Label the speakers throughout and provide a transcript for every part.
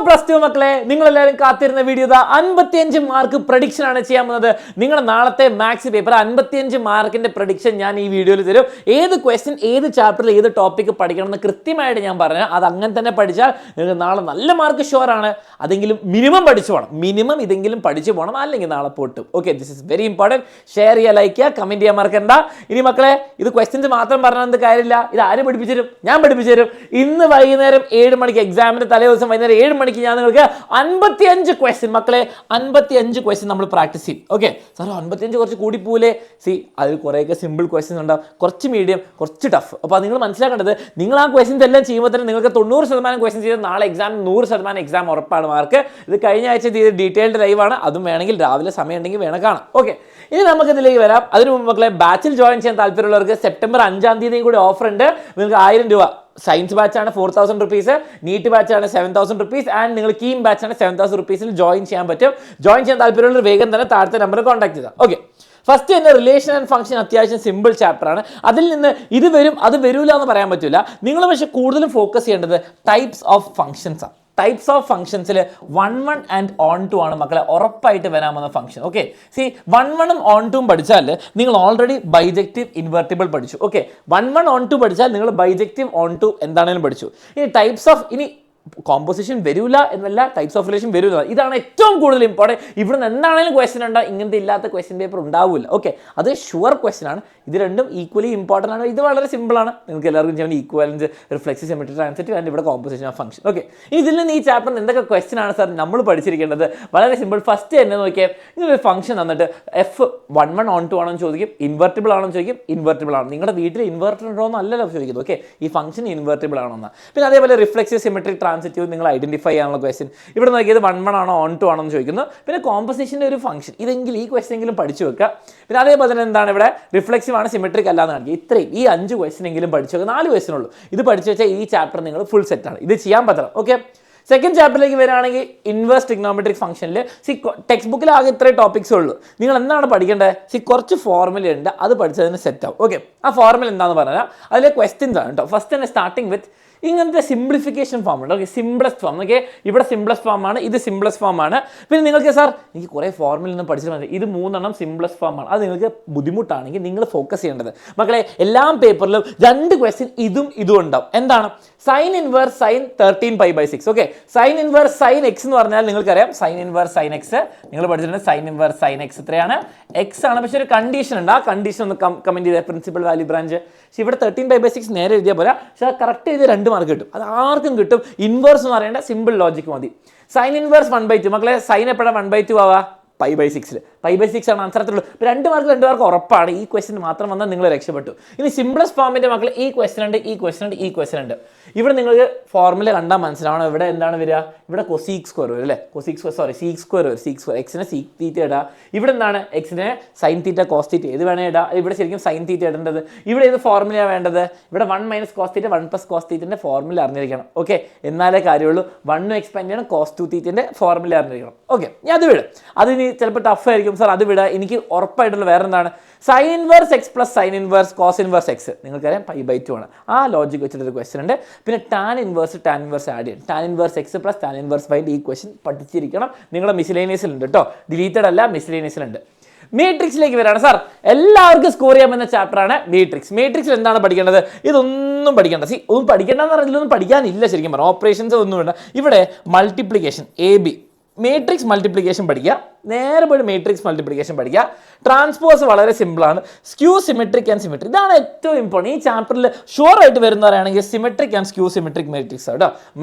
Speaker 1: Plus two മക്കളെ, നിങ്ങളെല്ലാവരും കാത്തിരുന്ന വീഡിയോ 55 മാർക്ക് പ്രഡിക്ഷൻ ആണ് ചെയ്യാൻ പോകുന്നത്. നിങ്ങളുടെ നാളത്തെ മാത്സ് പേപ്പർ 55 മാർക്കിന്റെ പ്രഡിക്ഷൻ ഞാൻ ഈ വീഡിയോയിൽ തരും. ഏത് ക്വസ്റ്റ്യൻ ഏത് ചാപ്റ്ററിൽ ഏത് ടോപ്പിക്ക് പഠിക്കണം എന്ന് കൃത്യമായിട്ട് ഞാൻ പറഞ്ഞു. അത് അങ്ങനെ തന്നെ പഠിച്ചാൽ നിങ്ങൾക്ക് നാളെ നല്ല മാർക്ക് ഷുവർ ആണ്. അതെങ്കിലും മിനിമം പഠിച്ചു പോകണം, മിനിമം ഇതെങ്കിലും പഠിച്ചു പോകണം, അല്ലെങ്കിൽ നാളെ പൊട്ടും. Okay, this is very important. Share ചെയ്യുക, ലൈക്ക് ചെയ്യുക, കമന്റ് ചെയ്യാൻ മറക്കണ്ട. ഇനി മക്കളെ, ഇത് ക്വസ്റ്റ്യൻസ് മാത്രം പറഞ്ഞത് കാര്യമില്ല, ഇത് ആരും പഠിപ്പിച്ചു തരും? ഞാൻ പഠിപ്പിച്ചു തരും. ഇന്ന് വൈകുന്നേരം 7 മണിക്ക്, എക്സാമിന്റെ തലേ ദിവസം വൈകുന്നേരം 7 മണിക്ക് ഞാൻ നിങ്ങൾക്ക് 55 ക്വസ്റ്റ്യൻ, മക്കളെ 55 ക്വസ്റ്റ്യൻ നമ്മൾ പ്രാക്ടീസ് ചെയ്യും. ഓക്കെ സാർ, 55 കുറച്ച് കൂടിപ്പോലേ? അതിൽ കുറേയൊക്കെ സിമ്പിൾ ക്വസ്റ്റ്യൻസ് ഉണ്ടാവും, കുറച്ച് മീഡിയം, കുറച്ച് ടഫ്. അപ്പോൾ നിങ്ങൾ മനസ്സിലാക്കേണ്ടത്, നിങ്ങൾ ആ ക്വസ്റ്റ്യൻസ് എല്ലാം ചെയ്യുമ്പോൾ തന്നെ നിങ്ങൾക്ക് 90% ക്വസ്റ്റ്യൻ ചെയ്ത് നാളെ എക്സാം 100% എക്സാം ഉറപ്പാണ് മാർക്ക്. ഇത് കഴിഞ്ഞ ആഴ്ച ചെയ്ത് ഡീറ്റെയിൽഡ് ലൈവാണ്, അതും വേണമെങ്കിൽ രാവിലെ സമയം ഉണ്ടെങ്കിൽ വേണം കാണാം. ഓക്കെ, ഇനി നമുക്ക് ഇതിലേക്ക് വരാം. അതിന് മുമ്പ് മക്കളെ, ബാച്ചിൽ ജോയിൻ ചെയ്യാൻ താല്പര്യമുള്ളവർക്ക് സെപ്റ്റംബർ 5-ാം തീയതിയും കൂടി ഓഫർ ഉണ്ട്. നിങ്ങൾക്ക് 1000 രൂപ. സയൻസ് ബാച്ചാണ് 4000 റുപ്പീസ്, നീറ്റ് ബാച്ചാണ് 7000 റുപ്പീസ്, ആൻഡ് നിങ്ങൾ കീം ബാച്ചാണ് 7000 റുപ്പീസിൽ ജോയിൻ ചെയ്യാൻ പറ്റും. ജോയിൻ ചെയ്യാൻ താല്പര്യമുള്ളവർ വേഗം തന്നെ താഴത്തെ നമ്പറിൽ കോൺടാക്ട് ചെയ്താൽ. ഓക്കെ, ഫസ്റ്റ് തന്നെ റിലേഷൻ ആൻഡ് ഫംഗ്ഷൻ അത്യാവശ്യം സിമ്പിൾ ചാപ്റ്റർ ആണ്. അതിൽ നിന്ന് ഇത് വരും അത് വരില്ല എന്ന് പറയാൻ പറ്റില്ല. നിങ്ങൾ പക്ഷേ കൂടുതലും ഫോക്കസ് ചെയ്യേണ്ടത് ടൈപ്സ് ഓഫ് ഫംഗ്ഷൻസ് ആണ്. ടൈപ്സ് ഓഫ് ഫംഗ്ഷൻസിൽ 1-1 ആൻഡ് on-to ആണ് മക്കളെ ഉറപ്പായിട്ട് വരാമെന്ന ഫംഗ്ഷൻ. ഓക്കെ, 1-1ഉം on-to പഠിച്ചാൽ നിങ്ങൾ ഓൾറെഡി ബൈജക്റ്റീവ് ഇൻവെർട്ടിബിൾ പഠിച്ചു. ഓക്കെ, 1-1 on-to പഠിച്ചാൽ നിങ്ങൾ ബൈജക്റ്റീവ് on-to എന്താണെങ്കിലും പഠിച്ചു. ഇനി ടൈപ്സ് ഓഫ്, ഇനി കോമ്പോസിഷൻ വരില്ല എന്നല്ല, ടൈപ്സ് ഓഫ് റിലേഷൻ വരില്ല. ഇതാണ് ഏറ്റവും കൂടുതൽ ഇമ്പോർട്ടൻറ്റ്. ഇവിടുന്ന് എന്താണെങ്കിലും ക്വസ്റ്റ്യൻ ഉണ്ടാവും, ഇങ്ങനത്തെ ഇല്ലാത്ത ക്വസ്റ്റ്യൻ പേപ്പർ ഉണ്ടാവില്ല. ഓക്കെ, അത് ഷുവർ ക്വസ്റ്റ്യൻ ആണ്. ഇത് രണ്ടും ഈക്വലി ഇമ്പോർട്ടൻ്റ് ആണ്. ഇത് വളരെ സിമ്പിളാണ്, നിങ്ങൾക്ക് എല്ലാവർക്കും ചെയ്യാൻ. Equivalence, reflex, symmetry, transitive and ഇവിടെ കോമ്പോസിഷൻ ഓഫ് ഫംഗ്ഷൻ. ഓക്കെ, ഇതിൽ നിന്ന് ഈ ചാപ്റ്ററിന് എന്തൊക്കെ ക്വസ്റ്റ്യൻ ആണ് സാർ നമ്മൾ പഠിച്ചിരിക്കേണ്ടത്? വളരെ സിമ്പിൾ. ഫസ്റ്റ് തന്നെ നോക്കിയാൽ, നിങ്ങളൊരു ഫംഗ്ഷൻ തന്നിട്ട് F1-1 on-to ആണോ എന്ന് ചോദിക്കും, ഇൻവെർട്ടിബിൾ ആണോ എന്ന് ചോദിക്കും, ഇൻവെർട്ടിബിൾ ആണ്. നിങ്ങളുടെ വീട്ടിൽ ഇൻവെർട്ടർ ഉണ്ടോ എന്നല്ലല്ലോ ചോദിക്കുന്നത്. ഓക്കെ, ഈ ഫംഗ്ഷൻ ഇൻവെർട്ടിബിൾ ആണോ എന്ന്. പിന്നെ അതേപോലെ റിഫ്ലെക്സ്, സിമെട്രി, ട്രാൻസിറ്റീവ് നിങ്ങൾ ഐഡന്റിഫൈ ചെയ്യാനുള്ള ക്വസ്റ്റ്യൻ. ഇവിടെ നോക്കിയത് 1-1 ആണോ on-to ആണോ എന്ന് ചോദിക്കുന്നു. പിന്നെ കോമ്പോസിഷൻ്റെ ഒരു ഫംഗ്ഷൻ, ഇതെങ്കിലും ഈ ക്വസ്റ്റ്യൻ എങ്കിലും പഠിച്ചു വെക്കുക. പിന്നെ അതേപോലെ തന്നെ എന്താണ് ഇവിടെ റിഫ്ലെക്സീവ് ആണ്, സിമെട്രിക് അല്ലാന്ന് കാണിക്കുക. ഇത്രയും ഈ 5 ക്വസ്റ്റ്യൻ എങ്കിലും പഠിച്ചു വെക്കുക. 4 ക്വസ്റ്റ്യൻ ഉള്ളൂ. ഇത് പഠിച്ചു വെച്ചാൽ ഈ ചാപ്റ്റർ നിങ്ങൾ ഫുൾ സെറ്റാണ്. ഇത് ചെയ്യാൻ പറ്റണം. ഓക്കെ, സെക്കൻഡ് ചാപ്റ്ററിലേക്ക് വരികയാണെങ്കിൽ ഇൻവേഴ്സ് ട്രിഗ്നോമെട്രിക് ഫംഗ്ഷനിൽ ടെക്സ്റ്റ് ബുക്കിൽ ആകെ ഇത്രയും ടോപ്പിക്സ് ഉള്ളൂ. നിങ്ങൾ എന്താണ് പഠിക്കേണ്ടത്? കുറച്ച് ഫോർമുല ഉണ്ട്, അത് പഠിച്ചതിന് സെറ്റ് ആവും. ഓക്കെ, ആ ഫോർമുല എന്താണെന്ന് പറഞ്ഞാൽ അതിലെ ക്വസ്റ്റ്യൻസ് ആണ് കേട്ടോ. ഫസ്റ്റ് തന്നെ സ്റ്റാർട്ടിങ് വിത്ത് ഇങ്ങനത്തെ സിംപ്ലിഫിക്കേഷൻ ഫോം ഉണ്ട്. Okay, simplest form. ഓക്കെ, ഇവിടെ സിംപ്ലസ്റ്റ് ഫോം ആണ്, ഇത് സിംപ്ലസ്റ്റ് ഫോം ആണ്. പിന്നെ നിങ്ങൾക്ക് സാർ എനിക്ക് കുറേ ഫോർമുല ഒന്നും പഠിച്ചാൽ മതി, ഇത് 3 സിംപ്ലസ്റ്റ് ഫോം ആണ്. അത് നിങ്ങൾക്ക് ബുദ്ധിമുട്ടാണെങ്കിൽ നിങ്ങൾ ഫോക്കസ് ചെയ്യേണ്ടത് മക്കളെ, എല്ലാ പേപ്പറിലും 2 ക്വസ്റ്റ്യൻ ഇതും ഉണ്ടാവും. എന്താണ്? Sine inverse sine 13π/6. Okay, sine inverse sine x എന്ന് പറഞ്ഞാൽ നിങ്ങൾക്കറിയാം, സൈൻ ഇൻവേഴ്സ് സൈൻ എക്സ് നിങ്ങൾ പഠിച്ചിട്ടുണ്ട്. സൈൻ ഇൻവേഴ്സ് സൈൻ എക്സ് എത്രയാണ്? എക്സ് ആണ്. പക്ഷേ ഒരു കണ്ടീഷൻ ഉണ്ട്. ആ കണ്ടീഷൻ ഒന്ന് കമന്റ് ചെയ്ത പ്രിൻസിപ്പൽ വാല്യൂ ബ്രാഞ്ച്. പക്ഷേ ഇവിടെ 13π/6 നേരെ എഴുതിയാൽ പോലെ, പക്ഷേ കറക്റ്റ് ചെയ്ത് 2 മാർക്ക് കിട്ടും. അത് ആർക്കും കിട്ടും. ഇൻവേഴ്സ് എന്ന് പറയേണ്ട സിമ്പിൾ ലോജിക് മതി. സൈൻ ഇൻവേഴ്സ് 1/2 മക്കളെ, സൈൻ എപ്പോഴാണ് 1/2 ആവാ? π/6. π/6 ആണ് ആൻസർ. അത്രയുള്ളൂ. 2 മാർക്ക് ഉറപ്പാണ്. ഈ ക്വസ്റ്റ്യൻ മാത്രം വന്നാൽ നിങ്ങൾ രക്ഷപ്പെട്ടു. ഇനി സിംപ്ലസ്റ്റ് ഫോമിന്റെ മക്കൾ ഈ ക്വസ്റ്റ്യൻ ഉണ്ട്, ഈ ക്വസ്റ്റ്യൻ ഉണ്ട്, ഈ ക്വസ്റ്റ്യൻ ഉണ്ട്. ഇവിടെ നിങ്ങൾക്ക് ഫോർമുല കണ്ടാൽ മനസ്സിലാവണം. ഇവിടെ എന്താണ് വരിക? ഇവിടെ കൊസീക് സ്ക്വയർ വരും അല്ലേ? സീക് സ്ക്വയർ വരും. സീക് സ്ക്വയർ എക്സിനെ സീക് തീറ്റ ഇടുക. ഇവിടെ എന്താണ്? എക്സിനെ സൈൻ തീറ്റ കോസ് തീറ്റ, ഇത് വേണേ ഇടുക. ഇവിടെ ശരിക്കും സൈൻ തീറ്റ ഇടേണ്ടത്. ഇവിടെ ഏത് ഫോർമുലയാണ് വേണ്ടത്? ഇവിടെ 1 - cos തീറ്റ 1 + cos തീറ്റന്റെ ഫോർമുല അറിഞ്ഞിരിക്കണം. ഓക്കെ, എന്നാലേ കാര്യമുള്ളൂ. 1 എക്സ്പാൻഡ് ചെയ്യണം, cos 2 തീറ്റന്റെ ഫോർമുല അറിഞ്ഞിരിക്കണം. ഓക്കെ, ഞാൻ അത് വിടും. അതിന് ചിലപ്പോൾ ടഫ് ആയിരിക്കും സാർ, അത് വിടുക. എനിക്ക് ഉറപ്പായിട്ടുള്ള വേറെ എന്താണ്? Sine inverse x plus sine inverse cos inverse x. നിങ്ങൾക്കറിയാം π/2 ആണ്. ആ ലോജിക് വെച്ചിട്ടൊരു ക്വസ്റ്റ്യൻ ഉണ്ട്. പിന്നെ ടാൻ ഇൻവേഴ്സ് ആഡ് ചെയ്യും. Tan inverse x plus tan inverse വൈൻ്റെ ഈ ക്വസ്റ്റ്യൻ പഠിച്ചിരിക്കണം. നിങ്ങളുടെ മിസ്ലേനിയസിലുണ്ട് കേട്ടോ, ഡിലീറ്റഡ് അല്ല, മിസ്ലേനിയസിലുണ്ട്. മാട്രിക്സിലേക്ക് വരികയാണ് സാർ. എല്ലാവർക്കും സ്കോർ ചെയ്യാമെന്ന ചാപ്റ്റർ ആണ് മാട്രിക്സ്. മാട്രിക്സിൽ എന്താണ് പഠിക്കേണ്ടത്? ഇതൊന്നും പഠിക്കേണ്ട. ഒന്നും പഠിക്കേണ്ടെന്ന് പറഞ്ഞാൽ ഇതിലൊന്നും പഠിക്കാനില്ല ശരിക്കും പറഞ്ഞാൽ. ഓപ്പറേഷൻസ് ഒന്നും വേണ്ട. ഇവിടെ മൾട്ടിപ്ലിക്കേഷൻ AB, മാട്രിക്സ് മൾട്ടിപ്ലിക്കേഷൻ പഠിക്കുക. നേരെ പോയി മാട്രിക്സ് മൾട്ടിപ്ലിക്കേഷൻ പഠിക്കുക. ട്രാൻസ്പോസ് വളരെ സിമ്പിളാണ്. സ്ക്യൂ സിമെട്രിക് ആൻഡ് സിമെട്രിക്, ഇതാണ് ഏറ്റവും ഇമ്പോർട്ടൻറ്റ്. ഈ ചാപ്റ്ററിൽ ഷുവർ ആയിട്ട് വരുന്നവരാണെങ്കിൽ symmetric and skew symmetric matrix കേട്ടോ.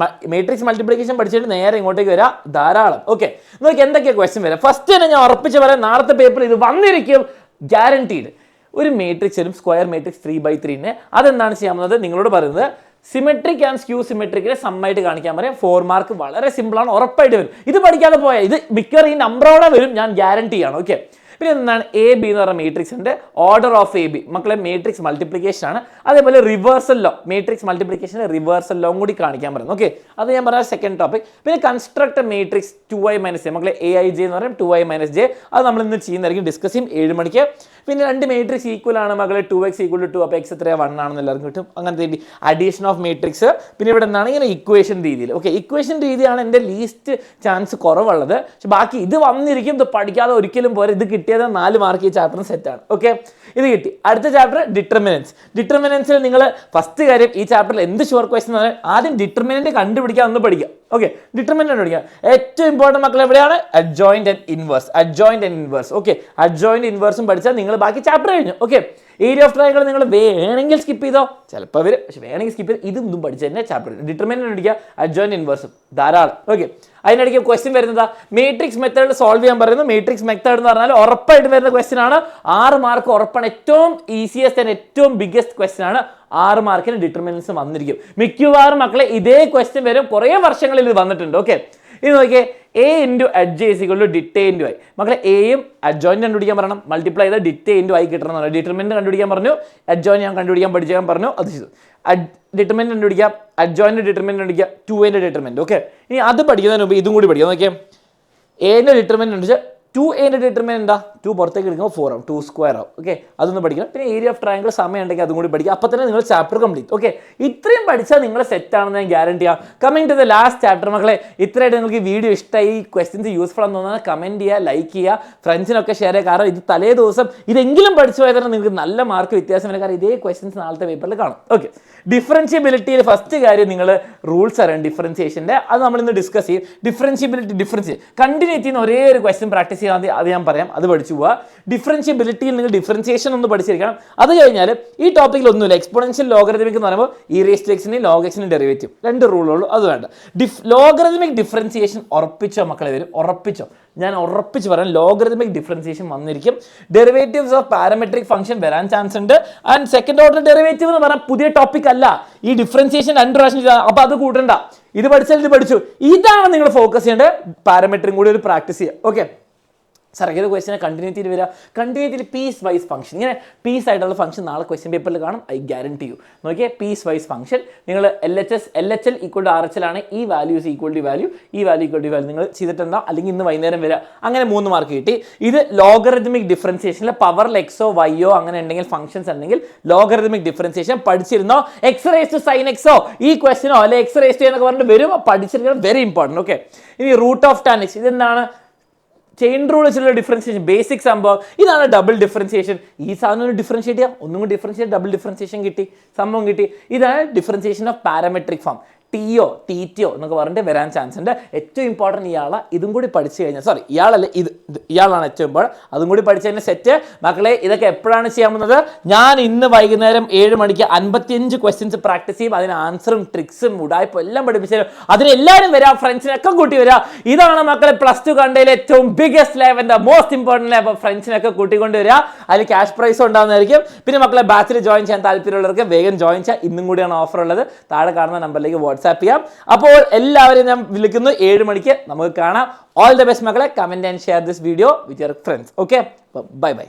Speaker 1: മാട്രിക്സ് മൾട്ടിപ്ലിക്കേഷൻ പഠിച്ചിട്ട് നേരെ ഇങ്ങോട്ടേക്ക് വരാം, ധാരാളം. ഓക്കെ, നോക്കി എന്തൊക്കെയാണ് ക്വസ്റ്റ്യൻ വരാം. ഫസ്റ്റ് തന്നെ ഞാൻ ഉറപ്പിച്ച് പറയാം, നാളത്തെ പേപ്പറിൽ ഇത് വന്നിരിക്കും, ഗ്യാരണ്ടീഡ്. ഒരു മാട്രിക്സിലും സ്ക്വയർ മാട്രിക്സ് 3/3 അതെന്താണ് ചെയ്യാവുന്നത്? നിങ്ങളോട് പറയുന്നത് സിമെട്രിക് ആൻഡ് സ്ക്യൂ സിമെട്രിക്കിനെ സമ്മായിട്ട് കാണിക്കാൻ പറയാം. 4 മാർക്ക് വളരെ സിമ്പിളാണ്, ഉറപ്പായിട്ട് വരും. ഇത് പഠിക്കാതെ പോയാൽ ഇത് മിക്കവാറും ഈ നമ്പറോടെ വരും, ഞാൻ ഗ്യാരണ്ടി ആണ്. ഓക്കെ, പിന്നെ എന്താണ് എ ബി എന്ന് പറഞ്ഞ മാട്രിക്സിന്റെ ഓർഡർ ഓഫ് എ ബി മക്കളെ മാട്രിക്സ് മൾട്ടിപ്ലിക്കേഷൻ ആണ്. അതേപോലെ റിവേഴ്സൽ ലോ മാട്രിക്സ് മൾട്ടിപ്ലിക്കേഷൻ്റെ റിവേഴ്സൽ ലോ കൂടി കാണിക്കാൻ പറയുന്നത്. ഓക്കെ, അത് ഞാൻ പറഞ്ഞ സെക്കൻഡ് ടോപ്പിക്. പിന്നെ കൺസ്ട്രക്ട് മാട്രിക്സ് 2i - j മക്കളെ AIJ എന്ന് പറയും 2i - j അത് നമ്മൾ ഇന്ന് ചെയ്യുന്നതായിരിക്കും, ഡിസ്കസ് ചെയ്യും 7 മണിക്ക്. പിന്നെ രണ്ട് മാട്രിക്സ് ഈക്വൽ ആണ് മക്കളെ 2x = 2 അപ്പോൾ x എത്രയാണ് 1 ആണെന്ന് എല്ലാവർക്കും കിട്ടും. അങ്ങനത്തെ അഡീഷൻ ഓഫ് മാട്രിക്സ്. പിന്നെ ഇവിടെ എന്താണ് ഇങ്ങനെ ഇക്വേഷൻ രീതിയിൽ. ഓക്കെ, ഇക്വേഷൻ രീതിയാണ് എൻ്റെ ലീസ്റ്റ് ചാൻസ് കുറവുള്ളത്. പക്ഷെ ബാക്കി ഇത് വന്നിരിക്കും, ഇത് പഠിക്കാതെ ഒരിക്കലും പോരെ. ഇത് കിട്ടിയത് 4 മാർക്ക് ഈ ചാപ്റ്ററിന് സെറ്റാണ്. ഓക്കെ, ഇത് കിട്ടി. അടുത്ത ചാപ്റ്റർ ഡിറ്റർമിനൻസിൽ നിങ്ങൾ ഫസ്റ്റ് കാര്യം ഈ ചാപ്റ്ററിൽ എന്ത് ഷുവർ ക്വസ്റ്റൻ ആണ് ആദ്യം ഡിറ്റർമിനന്റ് കണ്ടുപിടിക്കാൻ ഒന്ന് പഠിക്കുക. ഓക്കെ, ഡിറ്റർമിനന്റ് കണ്ടുപിടിക്കുക. ഏറ്റവും ഇമ്പോർട്ടൻറ്റ് മക്കൾ എവിടെയാണ്? Adjoint and inverse. Okay, adjoint ഇൻവേഴ്സും പഠിച്ചാൽ നിങ്ങൾ ബാക്കി ചാപ്റ്റർ കഴിഞ്ഞു. ഓക്കെ, ഏരിയ ഓഫ് ട്രയാങ്കിൾ നിങ്ങൾ വേണമെങ്കിൽ സ്കിപ്പ് ചെയ്തോ, ചിലപ്പോൾ വരും, പക്ഷെ വേണമെങ്കിൽ സ്കിപ്പ് ചെയ്ത് ഇതൊന്നും പഠിച്ചു തന്നെ ചാപ്റ്റർ. ഡിറ്റർമിനന്റ് പഠിക്കുക, അഡ്ജോയിന്റ് ഇൻവേഴ്സും ധാരാളം. ഓക്കെ, അതിനിടയ്ക്ക് ക്വസ്റ്റ്യൻ വരുന്നതാ മാട്രിക്സ് മെത്തേഡ് സോൾവ് ചെയ്യാൻ പറയുന്നു. മാട്രിക്സ് മെത്തേഡ് എന്ന് പറഞ്ഞാൽ ഉറപ്പായിട്ട് വരുന്ന ക്വസ്റ്റ്യൻ ആണ്, 6 മാർക്ക് ഉറപ്പാണ്. ഏറ്റവും ഈസിയസ്റ്റ് ആൻഡ് ഏറ്റവും ബിഗ്ഗസ്റ്റ് ക്വസ്റ്റ്യൻ ആണ്. 6 മാർക്കിന് ഡിറ്റർമിനൻസ് വന്നിരിക്കും മിക്കവാറും മക്കളെ. ഇതേ ക്വസ്റ്റ്യൻ വരും, കുറേ വർഷങ്ങളിൽ ഇത് വന്നിട്ടുണ്ട്. ഓക്കെ, ഇത് നോക്കിയേ, a × adj = ditt × i മക്കളെ. എയും അഡ്ജോയിന്റ് കണ്ടുപിടിക്കാൻ പറയണം, മൾട്ടിപ്ലൈ ചെയ്ത് ditt × i കിട്ടണം എന്ന് പറഞ്ഞു. ഡിറ്റർമിനന്റ് കണ്ടുപിടിക്കാൻ പറഞ്ഞു, അഡ്ജോയിന്റ് ഞാൻ കണ്ടുപിടിക്കാൻ പഠിക്കാൻ പറഞ്ഞു, അത് ചെയ്തു. ഡിറ്റർമിനന്റ് കണ്ടുപിടിക്കാം, അഡ്ജോയിന്റ് ഡിറ്റർമിനന്റ് കണ്ടുപിടിക്കുക, 2a ഡിറ്റർമിനന്റ്. ഓക്കെ, ഇനി അത് പഠിക്കുന്നതിന് മുമ്പ് ഇതും കൂടി പഠിക്കാം. നോക്കിയാൽ എന്റെ ഡിറ്റർമിനന്റ് ഉണ്ട്, 2a ഡിറ്റർമിനന്റ് എന്താ? 2 പുറത്തേക്ക് എടുക്കുമ്പോൾ 4 ആവും, 2² ആവും. ഓക്കെ, അതൊന്ന് പഠിക്കണം. പിന്നെ ഏരിയ ഓഫ് ട്രയാങ്കിൾ സമയം ഉണ്ടെങ്കിൽ അതും കൂടി പഠിക്കുക. അപ്പോൾ തന്നെ നിങ്ങൾ ചാപ്റ്റർ കംപ്ലീറ്റ്. ഓക്കെ, ഇത്രയും പഠിച്ചാൽ നിങ്ങൾ സെറ്റ് ആണെന്ന് ഞാൻ ഗ്യാരണ്ടി ചെയ്യാം. Coming to the last chapter മക്കളെ. ഇത്രയായിട്ട് നിങ്ങൾക്ക് ഈ വീഡിയോ ഇഷ്ടമായി, ഈ ക്വസ്റ്റ്യൻസ് യൂസ്ഫുൾ ആണെന്ന് തോന്നുന്നത് കമൻറ്റ് ചെയ്യുക, ലൈക്ക് ചെയ്യുക, ഫ്രണ്ട്സിനൊക്കെ ഷെയർ ചെയ്യുക. കാരണം ഇത് തലേ ദിവസം ഇതെങ്കിലും പഠിച്ചു പോയാൽ തന്നെ നിങ്ങൾക്ക് നല്ല മാർക്ക് വ്യത്യാസം വരും. കാരണം ഇതേ ക്വസ്റ്റ്യൻസ് നാളത്തെ പേപ്പറിൽ കാണും. ഓക്കെ, ഡിഫറൻഷ്യബിലിറ്റിയിൽ ഫസ്റ്റ് കാര്യം നിങ്ങൾ റൂൾസ് അറിയാം ഡിഫറൻസിയേഷൻ്റെ, അത് നമ്മൾ ഇന്ന് ഡിസ്കസ് ചെയ്യും. ഡിഫറൻഷിയേറ്റ് കണ്ടിന്യൂറ്റി എന്ന് ഒരേ ഒരു ക്വസ്റ്റ്യൻ പ്രാക്ടീസ് ചെയ്യാൻ അത് ഞാൻ പറയാം, അത് പഠിച്ചു പോവുക. ഡിഫറൻഷ്യബിലിറ്റിയിൽ നിങ്ങൾ ഡിഫറൻസിയേഷൻ ഒന്ന് പഠിച്ചിരിക്കണം. അത് കഴിഞ്ഞാൽ ഈ ടോപ്പിക്കിൽ ഒന്നുമില്ല. എക്സ്പോണൻഷ്യൽ ലോഗറിതമിക് എന്ന് പറയുമ്പോൾ e⁻x log x ഡെറിവേറ്റീവ് 2 റൂളുള്ളൂ, അത് വേണ്ട. ലോഗറിതമിക് ഡിഫറൻസിയേഷൻ ഉറപ്പിച്ചോ മക്കളെ വരും, ഉറപ്പിച്ചോ, ഞാൻ ഉറപ്പിച്ച് പറയാം. ലോഗറിതമിക് ഡിഫറൻസിയേഷൻ വന്നിരിക്കും. ഡെറിവേറ്റീവ്സ് ഓഫ് പാരാമെട്രിക് ഫംഗ്ഷൻ വരാൻ ചാൻസ് ഉണ്ട്. ആൻഡ് സെക്കൻഡ് ഓർഡർ ഡെറിവേറ്റീവ് എന്ന് പറഞ്ഞാൽ പുതിയ ടോപ്പിക് അല്ല. ഈ ഡിഫറൻസിയേഷൻ 2 പ്രാവശ്യം, അപ്പോൾ അത് കൂട്ടണ്ട. ഇത് പഠിച്ചാൽ ഇത് പഠിച്ചു. ഇതാണ് നിങ്ങൾ ഫോക്കസ് ചെയ്യേണ്ടത്. പാരാമെട്രിയും കൂടി ഒരു പ്രാക്ടീസ് ചെയ്യുക. ഓക്കെ, സാർ ഏത് ക്വസ്റ്റിനെ കണ്ടിന്യൂറ്റിയിൽ വരിക? കണ്ടിന്യൂറ്റിയിൽ പീസ് വൈസ് ഫംഗ്ഷൻ, ഇങ്ങനെ പീസ് ആയിട്ടുള്ള ഫംഗ്ഷൻ നാളെ ക്വസ്റ്റ്യൻ പേപ്പറിൽ കാണും. I guarantee you. നോക്കിയേ, പീസ് വൈസ് ഫംഗ്ഷൻ നിങ്ങൾ LHL = RHL ആണ്. ഈ value is equal to value, ഈ വാല്യൂ ഈക്വൽ ടു വാല്യൂ നിങ്ങൾ ചെയ്തിട്ടുണ്ടോ? അല്ലെങ്കിൽ ഇന്ന് വൈകുന്നേരം വരിക. അങ്ങനെ 3 മാർക്ക് കിട്ടി. ഇത് ലോഗറിതമിക് ഡിഫറൻസിയേഷനിൽ പവറിൽ എക്സോ വൈയോ അങ്ങനെ ഉണ്ടെങ്കിൽ ഫംഗ്ഷൻസ് ഉണ്ടെങ്കിൽ ലോഗറിതമിക് ഡിഫറൻസിയേഷൻ പഠിച്ചിരുന്നോ? x⁻sin x ഈ ക്വസ്റ്റിനോ അല്ലെ x⁻ എന്നൊക്കെ പറഞ്ഞിട്ട് വരും, പഠിച്ചിരിക്കണം. Very important. ഓക്കെ, ഇനി √tan x ഇതെന്താണ്? ചെയിൻ റൂൾ വെച്ചുള്ള ഡിഫറൻസിയേഷൻ, ബേസിക് സംഭവം. ഇതാണ് ഡബിൾ ഡിഫറൻസിയേഷൻ. ഈ സാധനം ഡിഫറൻഷിയേറ്റ് ചെയ്യാം, ഒന്നും കൂടി ഡിഫറൻഷിയേറ്റ്, ഡബിൾ ഡിഫറൻസിയേഷൻ കിട്ടി, സംഭവം കിട്ടി. ഇതാണ് ഡിഫറൻസിയേഷൻ ഓഫ് പാരാമെട്രിക് ഫോം. ടിയോ ടിറ്റോ എന്നൊക്കെ പറഞ്ഞിട്ട് വരാൻ ചാൻസ് ഉണ്ട്. ഏറ്റവും ഇമ്പോർട്ടൻറ്റ് ഇയാളെ ഇതും കൂടി പഠിച്ചു കഴിഞ്ഞാൽ, സോറി ഇയാളല്ല, ഇയാളാണ് ഏറ്റവും ഇമ്പോർട്ടൻറ്റ്. അതും കൂടി പഠിച്ചു കഴിഞ്ഞാൽ സെറ്റ്. മക്കളെ, ഇതൊക്കെ എപ്പോഴാണ് ചെയ്യാൻ പോകുന്നത്? ഞാൻ ഇന്ന് വൈകുന്നേരം 7 മണിക്ക് 55 ക്വസ്റ്റ്യൻസ് പ്രാക്ടീസ് ചെയ്യും. അതിന് ആൻസറും ട്രിക്സും ഉടായ്പും എല്ലാം പഠിപ്പിച്ചു തരും. അതിനെല്ലാവരും വരാം, ഫ്രണ്ട്സിനൊക്കെ കൂട്ടി വരാം. ഇതാണ് മക്കളെ +2 കണ്ടതിൽ ഏറ്റവും ബിഗ്ഗസ്റ്റ് ലാബ്, എന്താ മോസ്റ്റ് ഇമ്പോർട്ടൻറ്റ് ലാബ്. ഫ്രണ്ട്സിനൊക്കെ കൂട്ടിക്കൊണ്ട് വരിക. അതിൽ ക്യാഷ് പ്രൈസ് ഉണ്ടാകുന്നതായിരിക്കും. പിന്നെ മക്കളെ, ബാച്ചിൽ ജോയിൻ ചെയ്യാൻ താല്പര്യമുള്ളവർക്ക് വേഗം ജോയിൻ ചെയ്യാം. ഇന്നും കൂടിയാണ് ഓഫർ ഉള്ളത്. താഴെ കാണുന്ന നമ്പറിലേക്ക് വാട്സാപ്പ് ചെയ്യാം. അപ്പോൾ എല്ലാവരും ഞാൻ വിളിക്കുന്നു 7 മണിക്ക്. നമുക്ക് കാണാം. ഓൾ ദ ബെസ്റ്റ് മക്കളെ. Comment and share this video with your friends. Okay, bye bye.